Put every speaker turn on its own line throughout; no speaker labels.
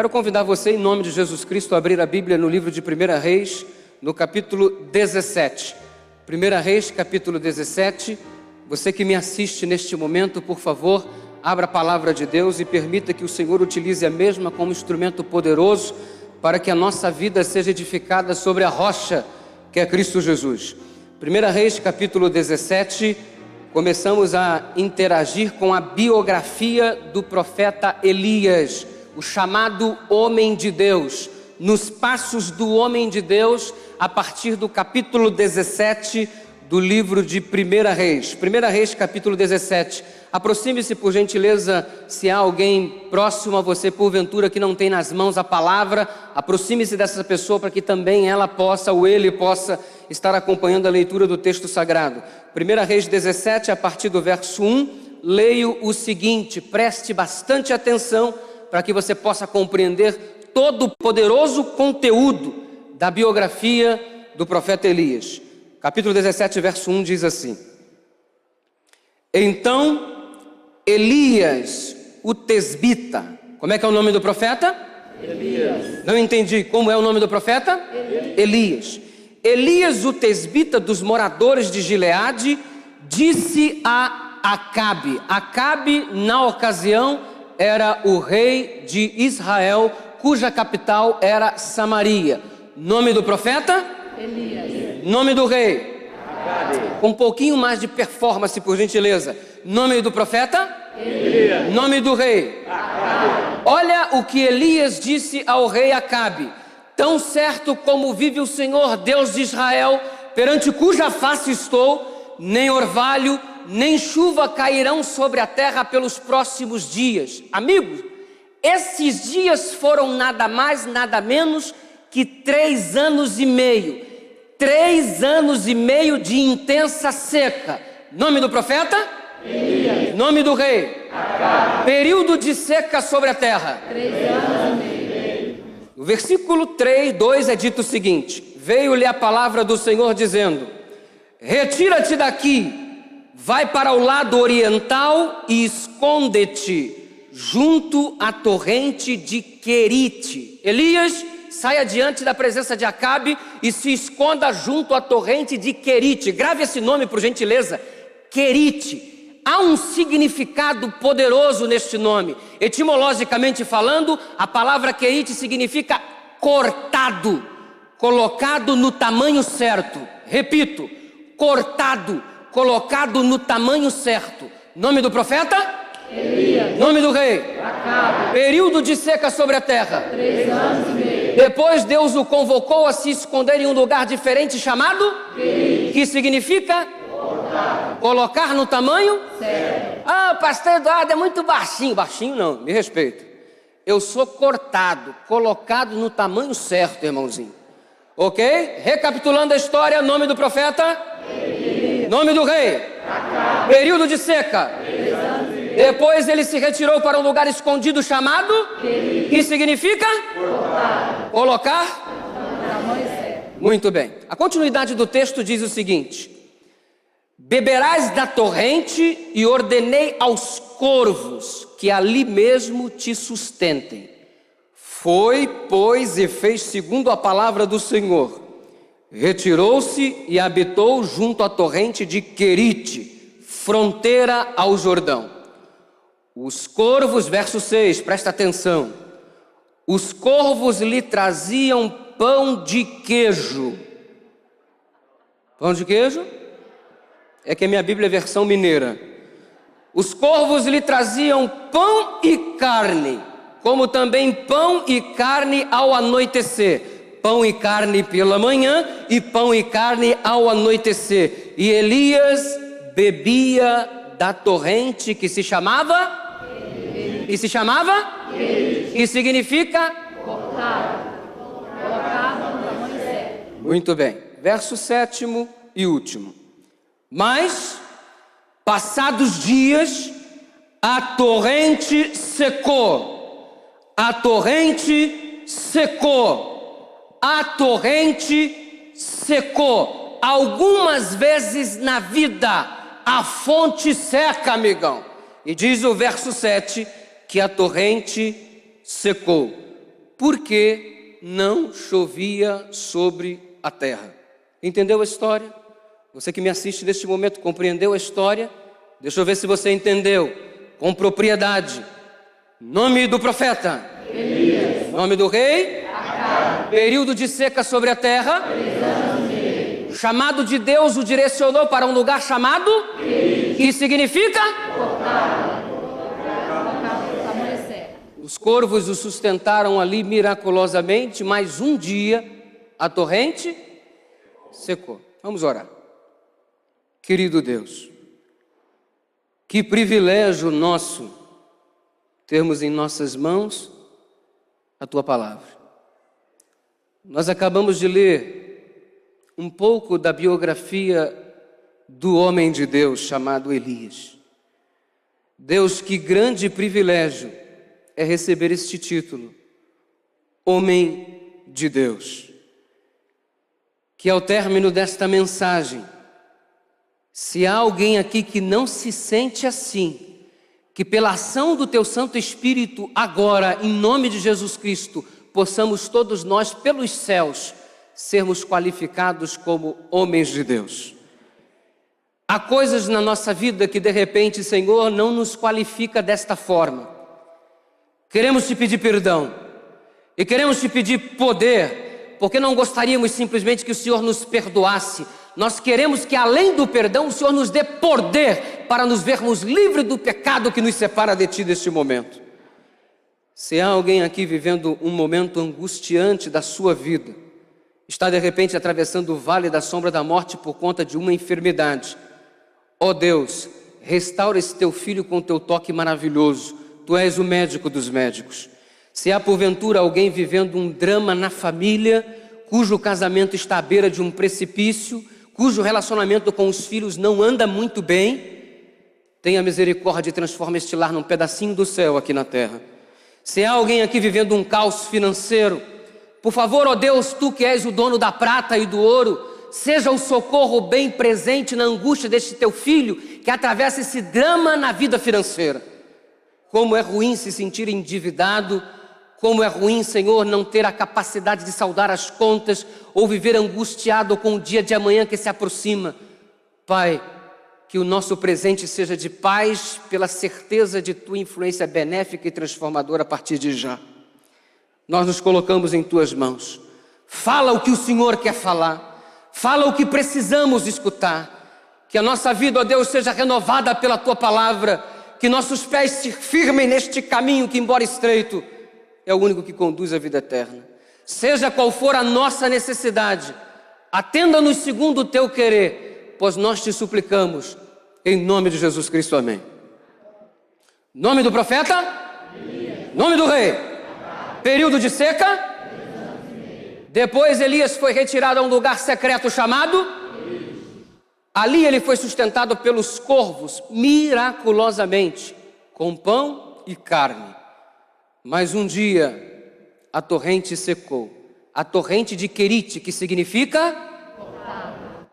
Quero convidar você, em nome de Jesus Cristo, a abrir a Bíblia no livro de 1 Reis, no capítulo 17. 1 Reis, capítulo 17. Você que me assiste neste momento, por favor, abra a palavra de Deus e permita que o Senhor utilize a mesma como instrumento poderoso para que a nossa vida seja edificada sobre a rocha que é Cristo Jesus. 1 Reis, capítulo 17, começamos a interagir com a biografia do profeta Elias, o chamado homem de Deus, nos passos do homem de Deus, a partir do capítulo 17 do livro de 1 Reis. 1 Reis, capítulo 17. Aproxime-se, por gentileza, se há alguém próximo a você, porventura, que não tem nas mãos a palavra, aproxime-se dessa pessoa para que também ela possa, ou ele possa, estar acompanhando a leitura do texto sagrado. 1 Reis 17, a partir do verso 1, leio o seguinte, preste bastante atenção para que você possa compreender todo o poderoso conteúdo da biografia do profeta Elias. Capítulo 17, verso 1 diz assim: Então Elias, o tesbita. Como é que é o nome do profeta? Elias. Não entendi. Como é o nome do profeta? Elias. Elias, o tesbita dos moradores de Gileade, disse a Acabe. Acabe, na ocasião, era o rei de Israel, cuja capital era Samaria. Nome do profeta? Elias. Nome do rei? Acabe. Com um pouquinho mais de performance, por gentileza. Nome do profeta? Elias. Nome do rei? Acabe. Olha o que Elias disse ao rei Acabe: Tão certo como vive o Senhor, Deus de Israel, perante cuja face estou, nem orvalho, nem chuva cairão sobre a terra pelos próximos dias. Amigos, esses dias foram nada mais, nada menos que 3 anos e meio. 3 anos e meio de intensa seca. Nome do profeta? Elias. Nome do rei? Acabe. Período de seca sobre a terra. 3 anos e meio. No versículo 2 é dito o seguinte: Veio-lhe a palavra do Senhor dizendo: Retira-te daqui, vai para o lado oriental e esconde-te junto à torrente de Querite. Elias, saia diante da presença de Acabe e se esconda junto à torrente de Querite. Grave esse nome, por gentileza. Querite. Há um significado poderoso neste nome. Etimologicamente falando, a palavra Querite significa cortado, colocado no tamanho certo. Repito, cortado, colocado no tamanho certo. Nome do profeta? Elias. Nome do rei? Acabe. Período de seca sobre a terra. 3 anos e meio. Depois Deus o convocou a se esconder em um lugar diferente chamado? Querite. Que significa? Cortado. Colocar no tamanho? Certo. Ah, pastor Eduardo é muito baixinho. Baixinho não, me respeito. Eu sou cortado, colocado no tamanho certo, irmãozinho. Ok? Recapitulando a história, nome do profeta? Elias. Nome do rei? Acabe. Período de seca? 3 anos e meio. Depois ele se retirou para um lugar escondido chamado? Querite. Que significa? Cortado. Colocar? No tamanho certo. Muito bem. A continuidade do texto diz o seguinte: Beberás da torrente e ordenei aos corvos que ali mesmo te sustentem. Foi, pois, e fez segundo a palavra do Senhor. Retirou-se e habitou junto à torrente de Querite, fronteira ao Jordão. Os corvos, verso 6, presta atenção. Os corvos lhe traziam pão de queijo. Pão de queijo? É que a minha Bíblia é versão mineira. Os corvos lhe traziam pão e carne, como também pão e carne ao anoitecer. Pão e carne pela manhã e pão e carne ao anoitecer. E Elias bebia da torrente que se chamava? Que se chamava? Que significa? Cortado. Colocado no tamanho certo. Muito bem. Verso 7º e último. Mas, passados dias, a torrente secou. A torrente secou. A torrente secou. Algumas vezes na vida, a fonte seca, amigão. E diz o verso 7 que a torrente secou. porque não chovia sobre a terra. Entendeu a história? Você que me assiste neste momento compreendeu a história? Deixa eu ver se você entendeu com propriedade. Nome do profeta? Elias. Nome do rei? Acabe. Período de seca sobre a terra? 3 anos e meio. Chamado de Deus o direcionou para um lugar chamado? Elias. Que significa? Os corvos o sustentaram ali miraculosamente, mas um dia a torrente secou. Vamos orar. Querido Deus, que privilégio nosso termos em nossas mãos a Tua palavra. Nós acabamos de ler um pouco da biografia do homem de Deus chamado Elias. Deus, que grande privilégio é receber este título, homem de Deus. Que ao término desta mensagem, se há alguém aqui que não se sente assim, que pela ação do Teu Santo Espírito agora, em nome de Jesus Cristo, possamos todos nós pelos céus sermos qualificados como homens de Deus. Há coisas na nossa vida que de repente, Senhor, não nos qualifica desta forma. Queremos Te pedir perdão e queremos Te pedir poder, porque não gostaríamos simplesmente que o Senhor nos perdoasse. Nós queremos que além do perdão o Senhor nos dê poder para nos vermos livres do pecado que nos separa de Ti neste momento. Se há alguém aqui vivendo um momento angustiante da sua vida, está de repente atravessando o vale da sombra da morte por conta de uma enfermidade, ó Deus, restaura esse Teu filho com o Teu toque maravilhoso. Tu és o médico dos médicos. Se há porventura alguém vivendo um drama na família, cujo casamento está à beira de um precipício, cujo relacionamento com os filhos não anda muito bem, tenha misericórdia e transforma este lar num pedacinho do céu aqui na terra. Se há alguém aqui vivendo um caos financeiro, por favor, ó Deus, Tu que és o dono da prata e do ouro, seja o socorro bem presente na angústia deste Teu filho que atravessa esse drama na vida financeira. Como é ruim se sentir endividado, como é ruim, Senhor, não ter a capacidade de saldar as contas ou viver angustiado com o dia de amanhã que se aproxima. Pai, que o nosso presente seja de paz pela certeza de Tua influência benéfica e transformadora a partir de já. Nós nos colocamos em Tuas mãos. Fala o que o Senhor quer falar, fala o que precisamos escutar. Que a nossa vida, ó Deus, seja renovada pela Tua palavra, que nossos pés se firmem neste caminho que, embora estreito, é o único que conduz à vida eterna. Seja qual for a nossa necessidade, atenda-nos segundo o Teu querer, pois nós Te suplicamos, em nome de Jesus Cristo, amém. Nome do profeta? Elias. Nome do rei? Acabe. Período de seca? 3 anos e meio. Depois Elias foi retirado a um lugar secreto chamado? Ali ele foi sustentado pelos corvos, miraculosamente, com pão e carne. Mas um dia, a torrente secou. A torrente de Querite, que significa?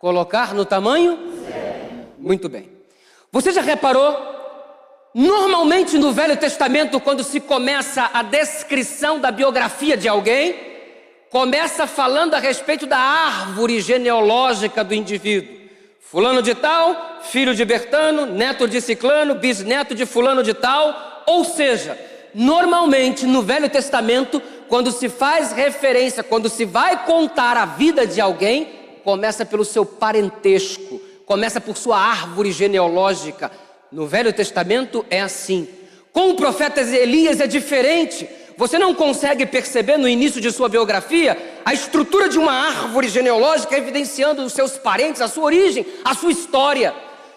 Colocar no tamanho? Certo. Muito bem. Você já reparou? Normalmente no Velho Testamento, quando se começa a descrição da biografia de alguém, começa falando a respeito da árvore genealógica do indivíduo. Fulano de tal, filho de Bertano, neto de Ciclano, bisneto de fulano de tal. Ou seja, normalmente no Velho Testamento, quando se faz referência, quando se vai contar a vida de alguém, começa pelo seu parentesco, começa por sua árvore genealógica. No Velho Testamento é assim. Com o profeta Elias é diferente. Você não consegue perceber no início de sua biografia a estrutura de uma árvore genealógica evidenciando os seus parentes, a sua origem, a sua história.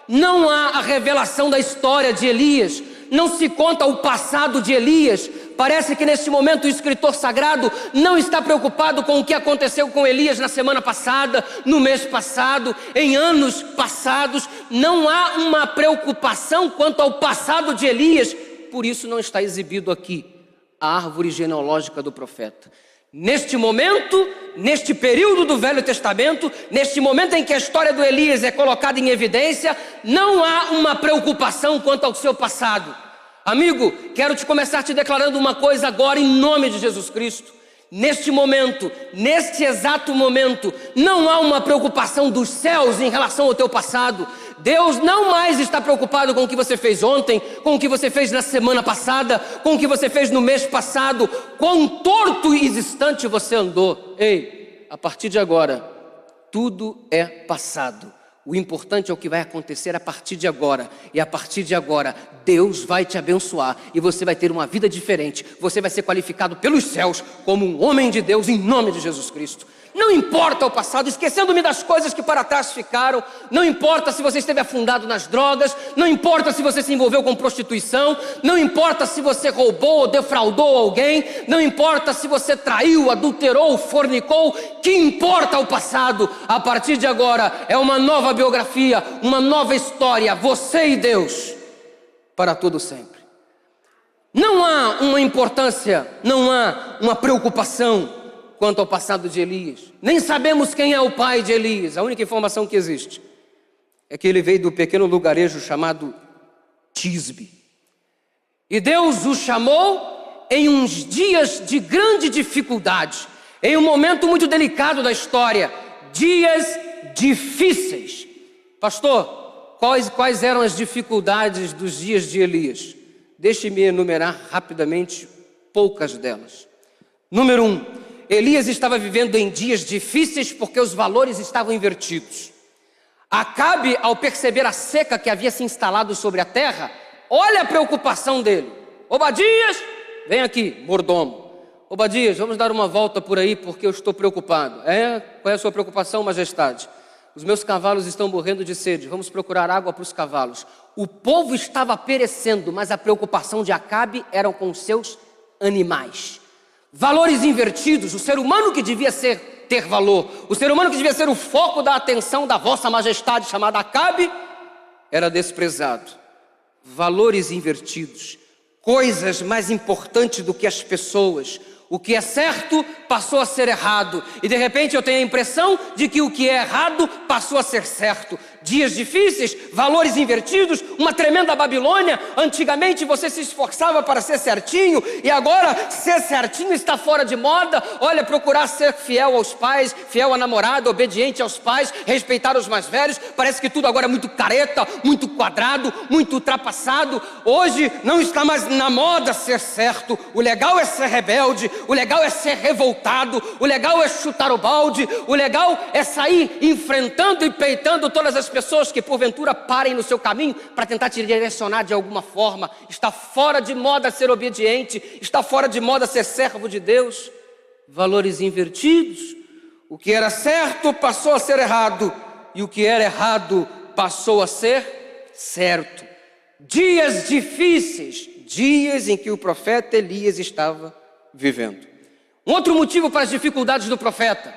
Não há a revelação da história de Elias, não se conta o passado de Elias. Parece que neste momento o escritor sagrado não está preocupado com o que aconteceu com Elias na semana passada, no mês passado, em anos passados. Não há uma preocupação quanto ao passado de Elias, por isso não está exibido aqui a árvore genealógica do profeta. Neste momento, neste período do Velho Testamento, neste momento em que a história do Elias é colocada em evidência, não há uma preocupação quanto ao seu passado. Amigo, quero te começar te declarando uma coisa agora em nome de Jesus Cristo. Neste momento, neste exato momento, não há uma preocupação dos céus em relação ao teu passado. Deus não mais está preocupado com o que você fez ontem, com o que você fez na semana passada, com o que você fez no mês passado, quão torto e distante você andou. Ei, a partir de agora, tudo é passado. O importante é o que vai acontecer a partir de agora. E a partir de agora, Deus vai te abençoar e você vai ter uma vida diferente. Você vai ser qualificado pelos céus como um homem de Deus em nome de Jesus Cristo. Não importa o passado, esquecendo-me das coisas que para trás ficaram. Não importa se você esteve afundado nas drogas. Não importa se você se envolveu com prostituição. Não importa se você roubou ou defraudou alguém. Não importa se você traiu, adulterou, fornicou. Que importa o passado? A partir de agora é uma nova biografia, uma nova história. Você e Deus para todo sempre. Não há uma importância, não há uma preocupação quanto ao passado de Elias. Nem sabemos quem é o pai de Elias. A única informação que existe é que ele veio do pequeno lugarejo chamado Tisbe. E Deus o chamou em uns dias de grande dificuldade, em um momento muito delicado da história, dias difíceis. Pastor, quais eram as dificuldades dos dias de Elias? Deixe-me enumerar rapidamente poucas delas. Número 1. Elias estava vivendo em dias difíceis porque os valores estavam invertidos. Acabe, ao perceber a seca que havia se instalado sobre a terra, olha a preocupação dele. Obadias, vem aqui, mordomo. Obadias, vamos dar uma volta por aí porque eu estou preocupado. Qual é a sua preocupação, majestade? Os meus cavalos estão morrendo de sede, vamos procurar água para os cavalos. O povo estava perecendo, mas a preocupação de Acabe era com os seus animais. Valores invertidos, o ser humano que devia ter valor, o ser humano que devia ser o foco da atenção da vossa majestade chamada Acabe, era desprezado. Valores invertidos, coisas mais importantes do que as pessoas. O que é certo passou a ser errado. E de repente eu tenho a impressão de que o que é errado passou a ser certo. Dias difíceis, valores invertidos, uma tremenda Babilônia. Antigamente você se esforçava para ser certinho e agora ser certinho está fora de moda. Olha, procurar ser fiel aos pais, fiel à namorada, obediente aos pais, respeitar os mais velhos. Parece que tudo agora é muito careta, muito quadrado, muito ultrapassado. Hoje não está mais na moda ser certo. O legal é ser rebelde, o legal é ser revoltado, o legal é chutar o balde, o legal é sair enfrentando e peitando todas as pessoas que porventura parem no seu caminho para tentar te direcionar de alguma forma. Está fora de moda ser obediente, está fora de moda ser servo de Deus. Valores invertidos, o que era certo passou a ser errado e o que era errado passou a ser certo. Dias difíceis, dias em que o profeta Elias estava vivendo. Um outro motivo para as dificuldades do profeta: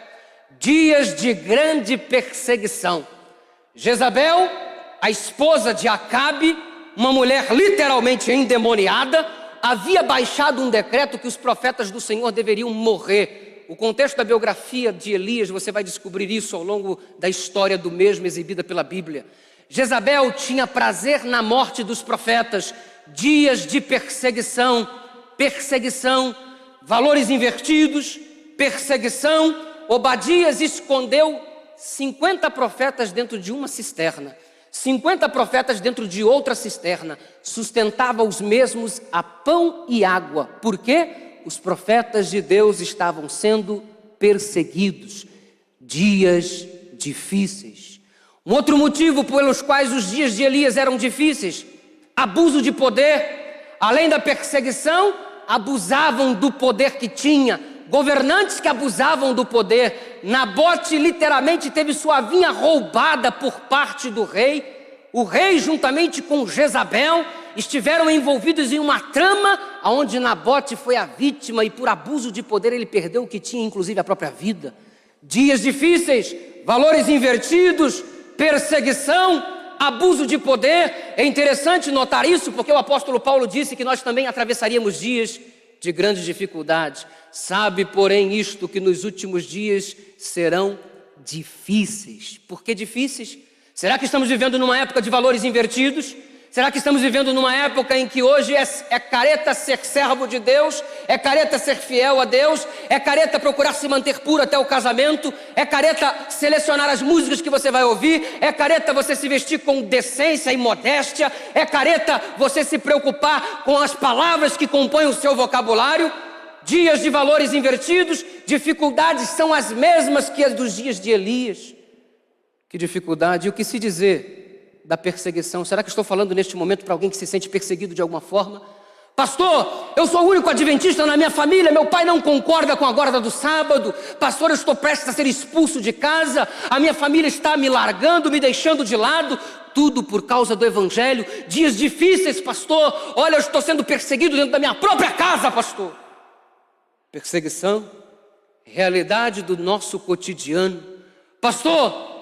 dias de grande perseguição. Jezabel, a esposa de Acabe, uma mulher literalmente endemoniada, havia baixado um decreto que os profetas do Senhor deveriam morrer. O contexto da biografia de Elias, você vai descobrir isso ao longo da história do mesmo exibida pela Bíblia. Jezabel tinha prazer na morte dos profetas. Dias de perseguição, valores invertidos, perseguição. Obadias escondeu 50 profetas dentro de uma cisterna, 50 profetas dentro de outra cisterna, sustentava os mesmos a pão e água. Por quê? Os profetas de Deus estavam sendo perseguidos. Dias difíceis. Um outro motivo pelos quais os dias de Elias eram difíceis: abuso de poder. Além da perseguição, abusavam do poder que tinha. Governantes que abusavam do poder. Nabote literalmente teve sua vinha roubada por parte do rei. O rei, juntamente com Jezabel, estiveram envolvidos em uma trama onde Nabote foi a vítima e por abuso de poder ele perdeu o que tinha, inclusive a própria vida. Dias difíceis, valores invertidos, perseguição, abuso de poder. É interessante notar isso porque o apóstolo Paulo disse que nós também atravessaríamos dias de grande dificuldade. Sabe, porém, isto, que nos últimos dias serão difíceis. Por que difíceis? Será que estamos vivendo numa época de valores invertidos? Será que estamos vivendo numa época em que hoje é careta ser servo de Deus, é careta ser fiel a Deus, é careta procurar se manter puro até o casamento, é careta selecionar as músicas que você vai ouvir, é careta você se vestir com decência e modéstia, é careta você se preocupar com as palavras que compõem o seu vocabulário? Dias de valores invertidos, dificuldades são as mesmas que as dos dias de Elias. Que dificuldade, e o que se dizer da perseguição? Será que estou falando neste momento para alguém que se sente perseguido de alguma forma? Pastor, eu sou o único adventista na minha família, meu pai não concorda com a guarda do sábado. Pastor, eu estou prestes a ser expulso de casa, a minha família está me largando, me deixando de lado, tudo por causa do evangelho. Dias difíceis, pastor, olha, eu estou sendo perseguido dentro da minha própria casa, pastor. Perseguição, realidade do nosso cotidiano. Pastor,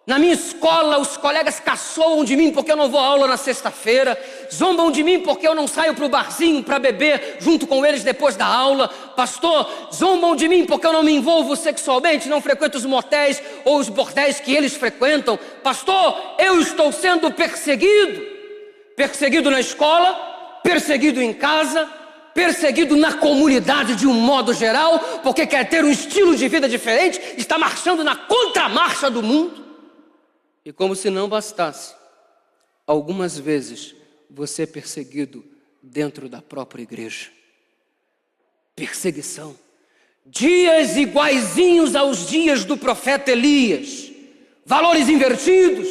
na minha escola, os colegas caçoam de mim porque eu não vou à aula na sexta-feira, zombam de mim porque eu não saio para o barzinho para beber junto com eles depois da aula. Pastor, zombam de mim porque eu não me envolvo sexualmente, não frequento os motéis ou os bordéis que eles frequentam. Pastor, eu estou sendo perseguido. Perseguido na escola, perseguido em casa, perseguido na comunidade de um modo geral, porque quer ter um estilo de vida diferente, está marchando na contramarcha do mundo. E como se não bastasse, algumas vezes você é perseguido dentro da própria igreja. Perseguição. Dias iguaizinhos aos dias do profeta Elias. Valores invertidos,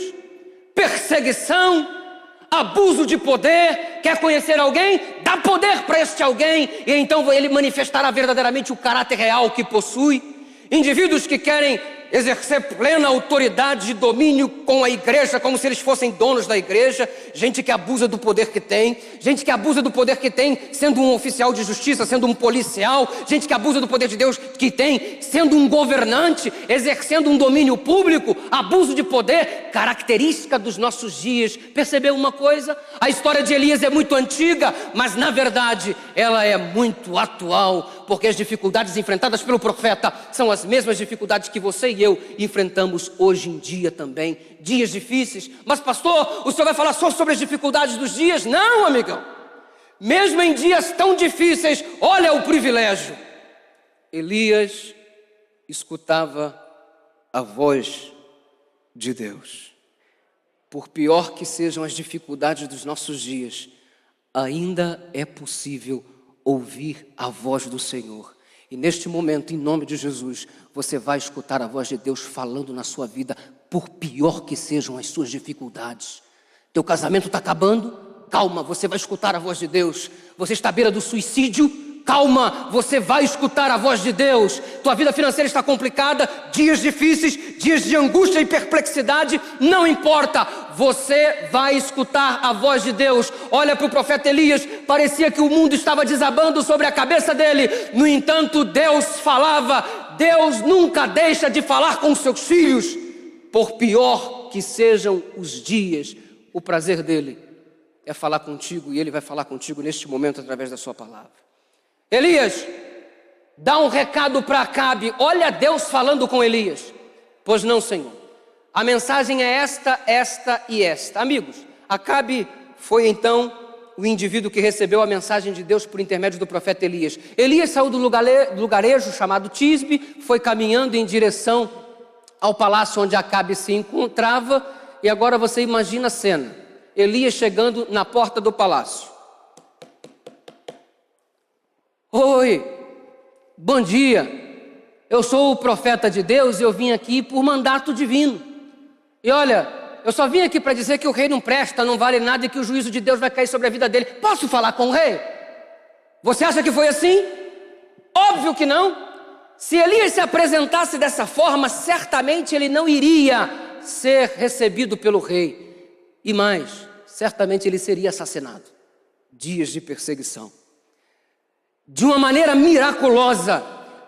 perseguição, abuso de poder. Quer conhecer alguém? Dá poder para este alguém e então ele manifestará verdadeiramente o caráter real que possui. Indivíduos que querem exercer plena autoridade e domínio com a igreja, como se eles fossem donos da igreja. Gente que abusa do poder que tem, gente que abusa do poder que tem sendo um oficial de justiça, sendo um policial, gente que abusa do poder de Deus que tem sendo um governante, exercendo um domínio público. Abuso de poder, característica dos nossos dias. Percebeu uma coisa? A história de Elias é muito antiga, mas na verdade ela é muito atual, porque as dificuldades enfrentadas pelo profeta são as mesmas dificuldades que você e eu enfrentamos hoje em dia também. Dias difíceis. Mas pastor, o senhor vai falar só sobre as dificuldades dos dias? Não, amigão. Mesmo em dias tão difíceis, olha o privilégio. Elias escutava a voz de Deus. Por pior que sejam as dificuldades dos nossos dias, ainda é possível ouvir a voz do Senhor. E neste momento, em nome de Jesus, você vai escutar a voz de Deus falando na sua vida, por pior que sejam as suas dificuldades. Teu casamento está acabando? Calma, você vai escutar a voz de Deus. Você está à beira do suicídio? Calma, você vai escutar a voz de Deus. Tua vida financeira está complicada, dias difíceis, dias de angústia e perplexidade, não importa, você vai escutar a voz de Deus. Olha para o profeta Elias, parecia que o mundo estava desabando sobre a cabeça dele. No entanto, Deus falava. Deus nunca deixa de falar com seus filhos. Por pior que sejam os dias, o prazer dele é falar contigo, e ele vai falar contigo neste momento através da sua palavra. Elias, dá um recado para Acabe. Olha Deus falando com Elias. Pois não, Senhor. A mensagem é esta, esta e esta. Amigos, Acabe foi então o indivíduo que recebeu a mensagem de Deus por intermédio do profeta Elias. Elias saiu do lugarejo chamado Tisbe, foi caminhando em direção ao palácio onde Acabe se encontrava. E agora você imagina a cena. Elias chegando na porta do palácio. Oi, bom dia, eu sou o profeta de Deus e eu vim aqui por mandato divino. E olha, eu só vim aqui para dizer que o rei não presta, não vale nada e que o juízo de Deus vai cair sobre a vida dele. Posso falar com o rei? Você acha que foi assim? Óbvio que não. Se Elias se apresentasse dessa forma, certamente ele não iria ser recebido pelo rei. E mais, certamente ele seria assassinado. Dias de perseguição. De uma maneira miraculosa,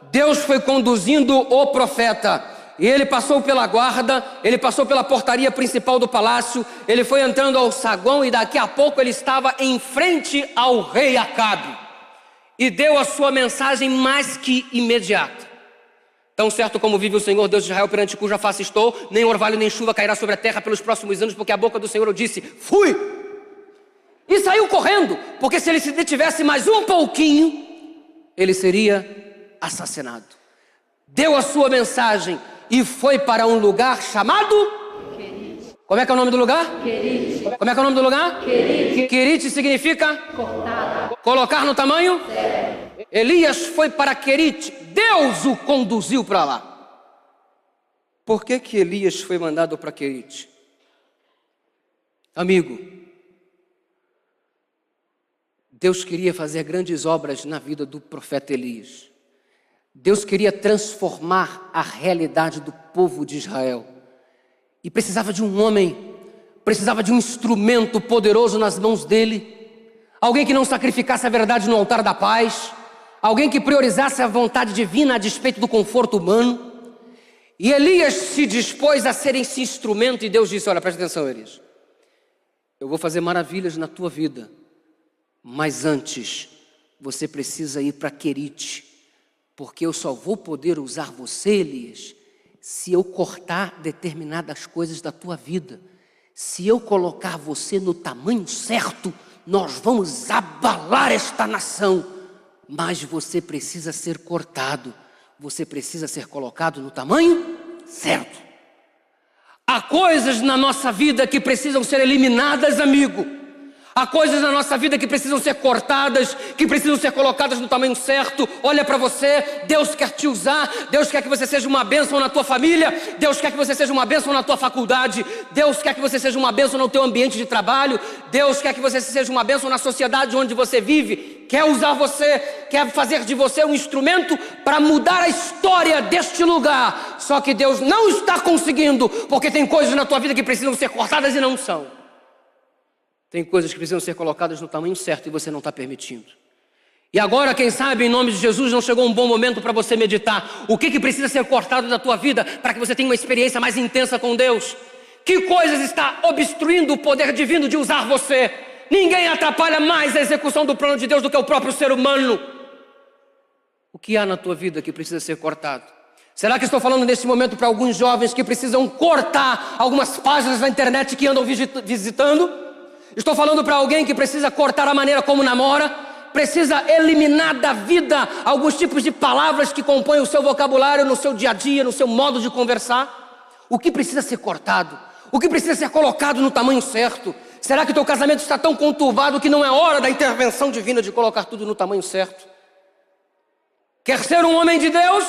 Deus foi conduzindo o profeta. E ele passou pela guarda, ele passou pela portaria principal do palácio, ele foi entrando ao saguão e daqui a pouco ele estava em frente ao rei Acabe. E deu a sua mensagem mais que imediata. Tão certo como vive o Senhor Deus de Israel, perante cuja face estou, nem orvalho nem chuva cairá sobre a terra pelos próximos anos, porque a boca do Senhor eu disse, fui! E saiu correndo, porque se ele se detivesse mais um pouquinho, ele seria assassinado. Deu a sua mensagem e foi para um lugar chamado Querite. Como é que é o nome do lugar? Querite. Como é que é o nome do lugar? Querite. Querite significa cortada. Colocar no tamanho? Certo. Elias foi para Querite. Deus o conduziu para lá. Por que Elias foi mandado para Querite? Amigo, Deus queria fazer grandes obras na vida do profeta Elias. Deus queria transformar a realidade do povo de Israel. E precisava de um homem, precisava de um instrumento poderoso nas mãos dele. Alguém que não sacrificasse a verdade no altar da paz. Alguém que priorizasse a vontade divina a despeito do conforto humano. E Elias se dispôs a ser esse instrumento e Deus disse, olha, presta atenção, Elias. Eu vou fazer maravilhas na tua vida. Mas antes, você precisa ir para Querite. Porque eu só vou poder usar você, Elias, se eu cortar determinadas coisas da tua vida. Se eu colocar você no tamanho certo, nós vamos abalar esta nação. Mas você precisa ser cortado. Você precisa ser colocado no tamanho certo. Há coisas na nossa vida que precisam ser eliminadas, amigo. Há coisas na nossa vida que precisam ser cortadas, que precisam ser colocadas no tamanho certo. Olha para você, Deus quer te usar, Deus quer que você seja uma bênção na tua família, Deus quer que você seja uma bênção na tua faculdade, Deus quer que você seja uma bênção no teu ambiente de trabalho, Deus quer que você seja uma bênção na sociedade onde você vive, quer usar você, quer fazer de você um instrumento para mudar a história deste lugar. Só que Deus não está conseguindo, porque tem coisas na tua vida que precisam ser cortadas e não são. Tem coisas que precisam ser colocadas no tamanho certo e você não está permitindo. E agora, quem sabe, em nome de Jesus, não chegou um bom momento para você meditar. O que precisa ser cortado da tua vida para que você tenha uma experiência mais intensa com Deus? Que coisas está obstruindo o poder divino de usar você? Ninguém atrapalha mais a execução do plano de Deus do que o próprio ser humano. O que há na tua vida que precisa ser cortado? Será que estou falando nesse momento para alguns jovens que precisam cortar algumas páginas na internet que andam visitando? Estou falando para alguém que precisa cortar a maneira como namora, precisa eliminar da vida alguns tipos de palavras que compõem o seu vocabulário no seu dia a dia, no seu modo de conversar. O que precisa ser cortado? O que precisa ser colocado no tamanho certo? Será que teu casamento está tão conturbado que não é hora da intervenção divina de colocar tudo no tamanho certo? Quer ser um homem de Deus?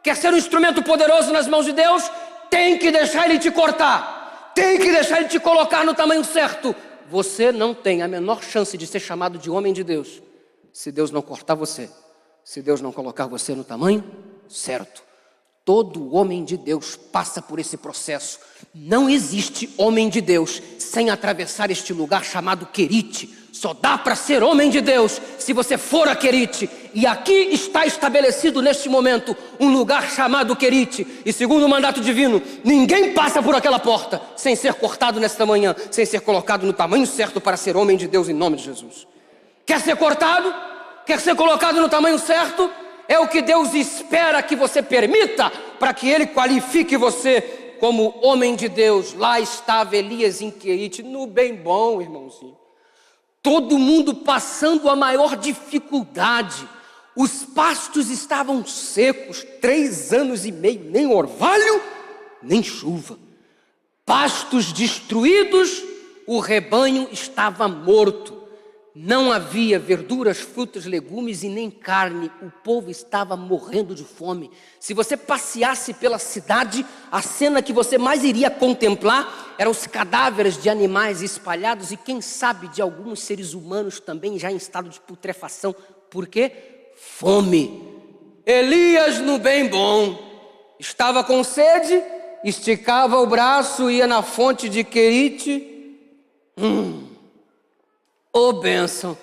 Quer ser um instrumento poderoso nas mãos de Deus? Tem que deixar Ele te cortar. Tem que deixar Ele te colocar no tamanho certo. Você não tem a menor chance de ser chamado de homem de Deus se Deus não cortar você, se Deus não colocar você no tamanho certo. Todo homem de Deus passa por esse processo. Não existe homem de Deus sem atravessar este lugar chamado Querite. Só dá para ser homem de Deus se você for a Querite. E aqui está estabelecido neste momento um lugar chamado Querite. E segundo o mandato divino, ninguém passa por aquela porta sem ser cortado nesta manhã, sem ser colocado no tamanho certo para ser homem de Deus em nome de Jesus. Quer ser cortado? Quer ser colocado no tamanho certo? É o que Deus espera que você permita para que Ele qualifique você como homem de Deus. Lá estava Elias em Querite, no bem bom, irmãozinho. Todo mundo passando a maior dificuldade. Os pastos estavam secos, 3 anos e meio, nem orvalho, nem chuva. Pastos destruídos, o rebanho estava morto. Não havia verduras, frutas, legumes e nem carne. O povo estava morrendo de fome. Se você passeasse pela cidade, a cena que você mais iria contemplar eram os cadáveres de animais espalhados e quem sabe de alguns seres humanos também já em estado de putrefação. Por quê? Fome. Elias, no bem bom, estava com sede, esticava o braço, ia na fonte de Querite. Ô bênção,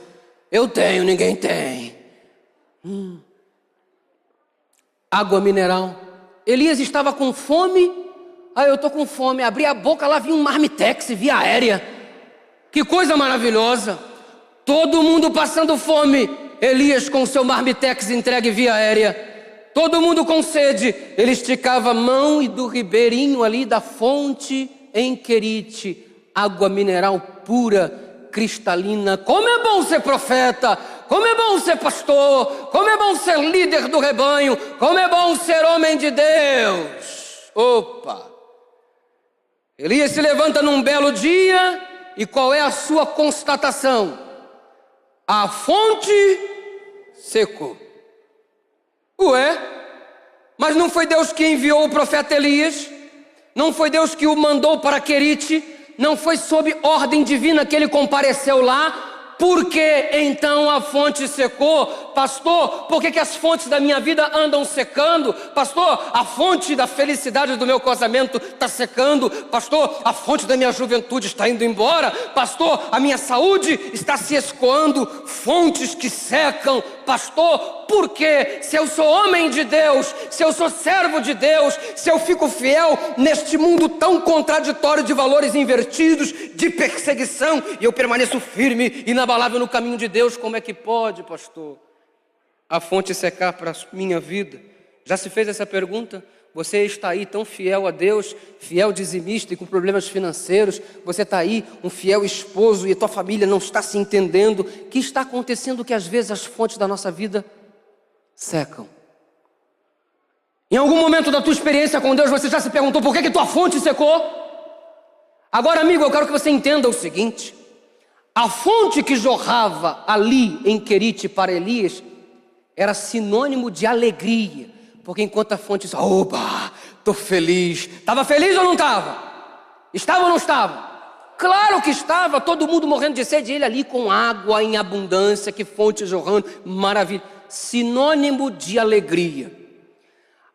eu tenho, ninguém tem. Água mineral. Elias estava com fome. Eu estou com fome. Abri a boca, lá vinha um marmitex via aérea. Que coisa maravilhosa. Todo mundo passando fome. Elias com seu marmitex entregue via aérea. Todo mundo com sede. Ele esticava a mão e do ribeirinho ali da fonte em Querite, água mineral pura, cristalina. Como é bom ser profeta, como é bom ser pastor, como é bom ser líder do rebanho, como é bom ser homem de Deus. Opa! Elias se levanta num belo dia e qual é a sua constatação? A fonte secou. Ué, mas não foi Deus que enviou o profeta Elias? Não foi Deus que o mandou para Querite? Não foi sob ordem divina que ele compareceu lá? Por que então a fonte secou? Pastor, por que as fontes da minha vida andam secando? Pastor, a fonte da felicidade do meu casamento está secando. Pastor, a fonte da minha juventude está indo embora. Pastor, a minha saúde está se escoando. Fontes que secam. Pastor, por quê? Se eu sou homem de Deus, se eu sou servo de Deus, se eu fico fiel neste mundo tão contraditório de valores invertidos, de perseguição, e eu permaneço firme, inabalável no caminho de Deus, como é que pode, pastor, a fonte secar para a minha vida? Já se fez essa pergunta? Você está aí tão fiel a Deus, fiel dizimista e com problemas financeiros. Você está aí, um fiel esposo, e a tua família não está se entendendo. O que está acontecendo que às vezes as fontes da nossa vida secam? Em algum momento da tua experiência com Deus, você já se perguntou por que tua fonte secou? Agora, amigo, eu quero que você entenda o seguinte. A fonte que jorrava ali em Querite para Elias era sinônimo de alegria. Porque enquanto a fonte disse, oba, estou feliz. Estava feliz ou não estava? Estava ou não estava? Claro que estava, todo mundo morrendo de sede. Ele ali com água em abundância, que fonte jorrando, maravilha. Sinônimo de alegria.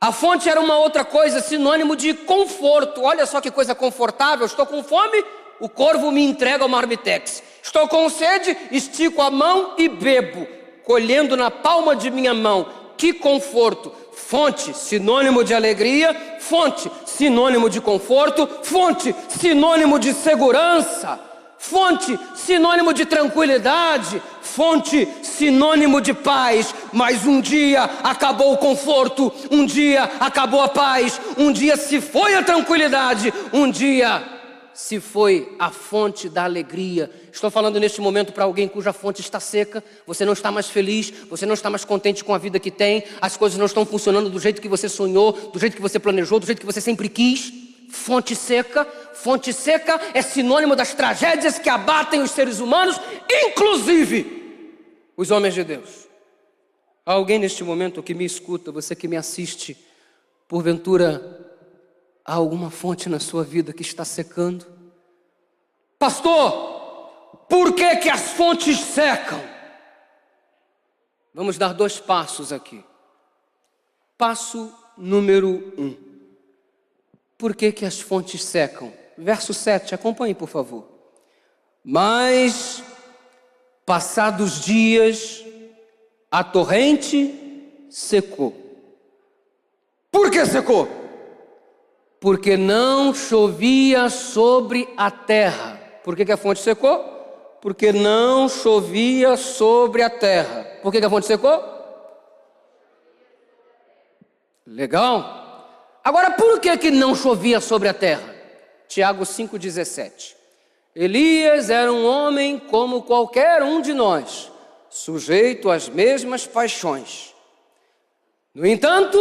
A fonte era uma outra coisa, sinônimo de conforto. Olha só que coisa confortável. Estou com fome, o corvo me entrega o marmitex. Estou com sede, estico a mão e bebo, colhendo na palma de minha mão. Que conforto! Fonte, sinônimo de alegria. Fonte, sinônimo de conforto. Fonte, sinônimo de segurança. Fonte, sinônimo de tranquilidade. Fonte, sinônimo de paz. Mas um dia acabou o conforto, um dia acabou a paz, um dia se foi a tranquilidade, um dia se foi a fonte da alegria. Estou falando neste momento para alguém cuja fonte está seca. Você não está mais feliz, você não está mais contente com a vida que tem. As coisas não estão funcionando do jeito que você sonhou, do jeito que você planejou, do jeito que você sempre quis. Fonte seca é sinônimo das tragédias que abatem os seres humanos, inclusive os homens de Deus. Há alguém neste momento que me escuta, você que me assiste, porventura há alguma fonte na sua vida que está secando? Pastor, por que as fontes secam? Vamos dar 2 passos aqui. Passo número 1. Por que as fontes secam? Verso 7, acompanhe por favor. Mas, passados dias, a torrente secou. Por que secou? Porque não chovia sobre a terra. Por que a fonte secou? Porque não chovia sobre a terra. Por que a fonte secou? Legal. Agora, por que não chovia sobre a terra? Tiago 5,17. Elias era um homem como qualquer um de nós, sujeito às mesmas paixões. No entanto,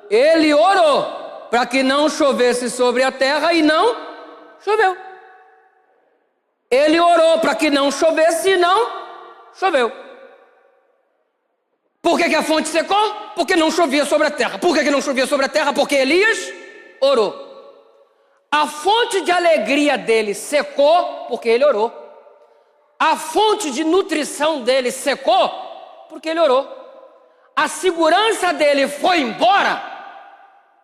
ele orou para que não chovesse sobre a terra e não choveu. Ele orou para que não chovesse e não choveu. Por que a fonte secou? Porque não chovia sobre a terra. Por que não chovia sobre a terra? Porque Elias orou. A fonte de alegria dele secou porque ele orou. A fonte de nutrição dele secou porque ele orou. A segurança dele foi embora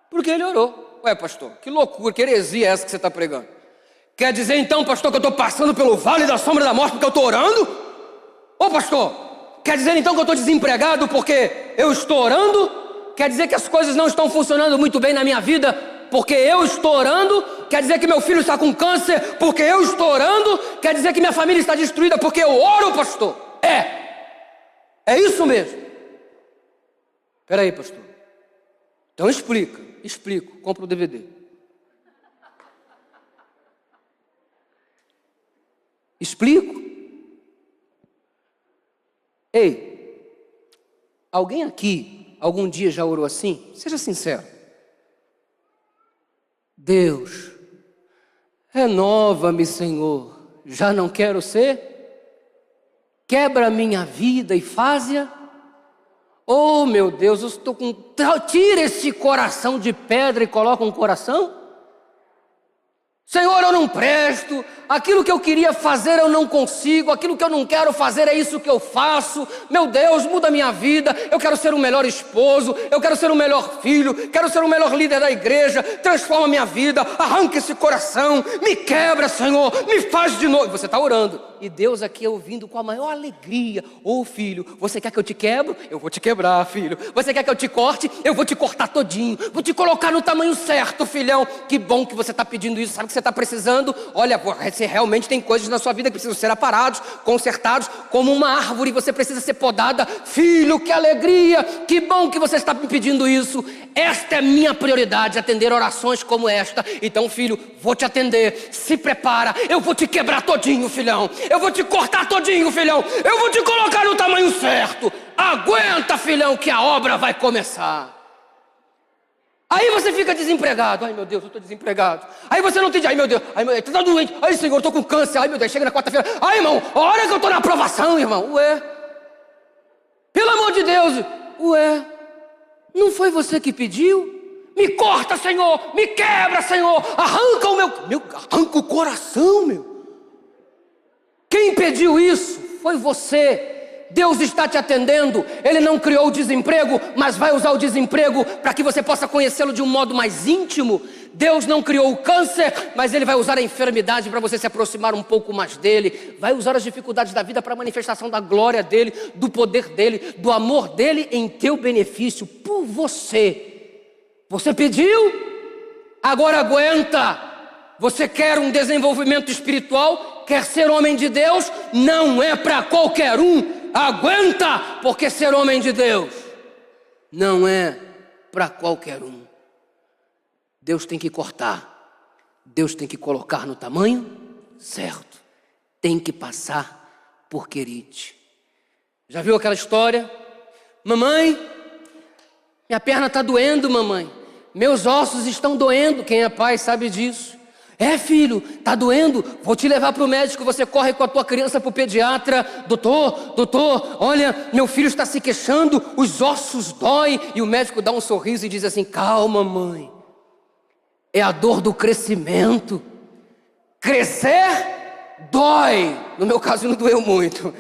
porque ele orou. Ué, pastor, que loucura, que heresia é essa que você está pregando? Quer dizer então, pastor, que eu estou passando pelo vale da sombra da morte porque eu estou orando? Ô pastor, quer dizer então que eu estou desempregado porque eu estou orando? Quer dizer que as coisas não estão funcionando muito bem na minha vida porque eu estou orando? Quer dizer que meu filho está com câncer porque eu estou orando? Quer dizer que minha família está destruída porque eu oro, pastor? É isso mesmo. Espera aí, pastor. Então explico, compra o DVD. Explico. Ei, alguém aqui algum dia já orou assim? Seja sincero. Deus, renova-me, Senhor, já não quero ser. Quebra a minha vida e faz-a. Oh, meu Deus, eu estou com... Tira esse coração de pedra e coloca um coração. Senhor, eu não presto, aquilo que eu queria fazer eu não consigo, aquilo que eu não quero fazer é isso que eu faço. Meu Deus, muda a minha vida, eu quero ser um melhor esposo, eu quero ser um melhor filho, quero ser um melhor líder da igreja. Transforma a minha vida, arranca esse coração, me quebra, Senhor, me faz de novo. Você está orando e Deus aqui ouvindo com a maior alegria. Ô filho, você quer que eu te quebro? Eu vou te quebrar, filho. Você quer que eu te corte? Eu vou te cortar todinho, vou te colocar no tamanho certo, filhão. Que bom que você está pedindo isso, sabe o que você está precisando? Olha, você realmente tem coisas na sua vida que precisam ser aparados, consertados, como uma árvore, você precisa ser podada. Filho, que alegria, que bom que você está me pedindo isso. Esta é minha prioridade, atender orações como esta. Então, filho, vou te atender, se prepara, eu vou te quebrar todinho, filhão. Eu vou te cortar todinho, filhão. Eu vou te colocar no tamanho certo. Aguenta, filhão, que a obra vai começar. Aí você fica desempregado. Ai, meu Deus, eu estou desempregado. Aí você não tem... Ai, meu Deus, tu está doente. Ai, Senhor, eu estou com câncer. Ai, meu Deus, chega na quarta-feira. Ai, irmão, olha que eu estou na aprovação, irmão. Ué, pelo amor de Deus. Ué, não foi você que pediu? Me corta, Senhor, me quebra, Senhor. Arranca o arranca o coração, meu. Quem pediu isso foi você. Deus está te atendendo. Ele não criou o desemprego, mas vai usar o desemprego para que você possa conhecê-lo de um modo mais íntimo. Deus não criou o câncer, mas Ele vai usar a enfermidade para você se aproximar um pouco mais dEle. Vai usar as dificuldades da vida para a manifestação da glória dEle, do poder dEle, do amor dEle em teu benefício, por você. Você pediu? Agora aguenta. Você quer um desenvolvimento espiritual? Quer ser homem de Deus? Não é para qualquer um. Aguenta, porque ser homem de Deus não é para qualquer um. Deus tem que cortar, Deus tem que colocar no tamanho certo, tem que passar por querite. Já viu aquela história? Mamãe, minha perna está doendo, mamãe. Meus ossos estão doendo. Quem é pai sabe disso. É, filho, tá doendo? Vou te levar para o médico. Você corre com a tua criança para o pediatra. Doutor, olha, meu filho está se queixando, os ossos doem. E o médico dá um sorriso e diz assim: calma, mãe, é a dor do crescimento. Crescer dói. No meu caso não doeu muito.